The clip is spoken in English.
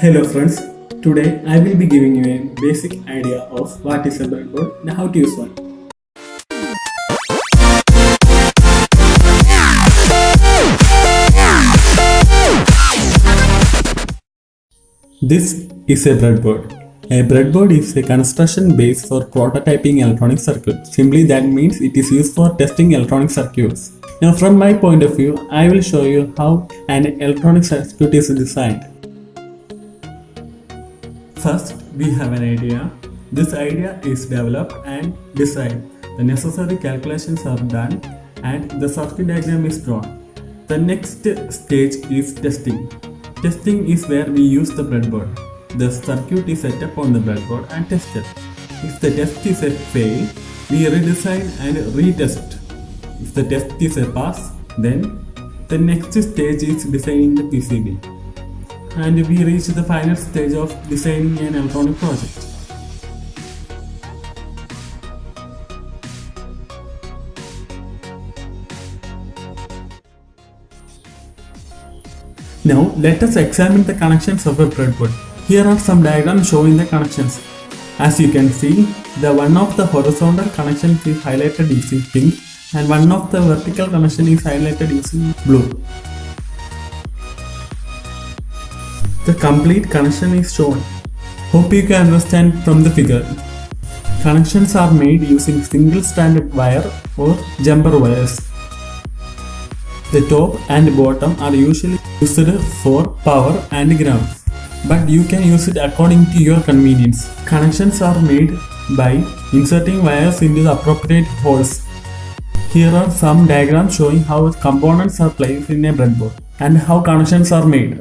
Hello friends, today I will be giving you a basic idea of what is a breadboard and how to use one. This is a breadboard. A breadboard is a construction base for prototyping electronic circuits. Simply that means it is used for testing electronic circuits. Now from my point of view, I will show you how an electronic circuit is designed. First, we have an idea. This idea is developed and designed. The necessary calculations are done and the circuit diagram is drawn. The next stage is testing. Testing is where we use the breadboard. The circuit is set up on the breadboard and tested. If the test is a fail, we redesign and retest. If the test is a pass, then the next stage is designing the PCB. And we reach the final stage of designing an electronic project. Now let us examine the connections of a breadboard. Here are some diagrams showing the connections. As you can see, the one of the horizontal connections is highlighted using pink and one of the vertical connection is highlighted using blue. The complete connection is shown. Hope you can understand from the figure. Connections are made using single-stranded wire or jumper wires. The top and bottom are usually used for power and ground, but you can use it according to your convenience. Connections are made by inserting wires into the appropriate holes. Here are some diagrams showing how components are placed in a breadboard and how connections are made.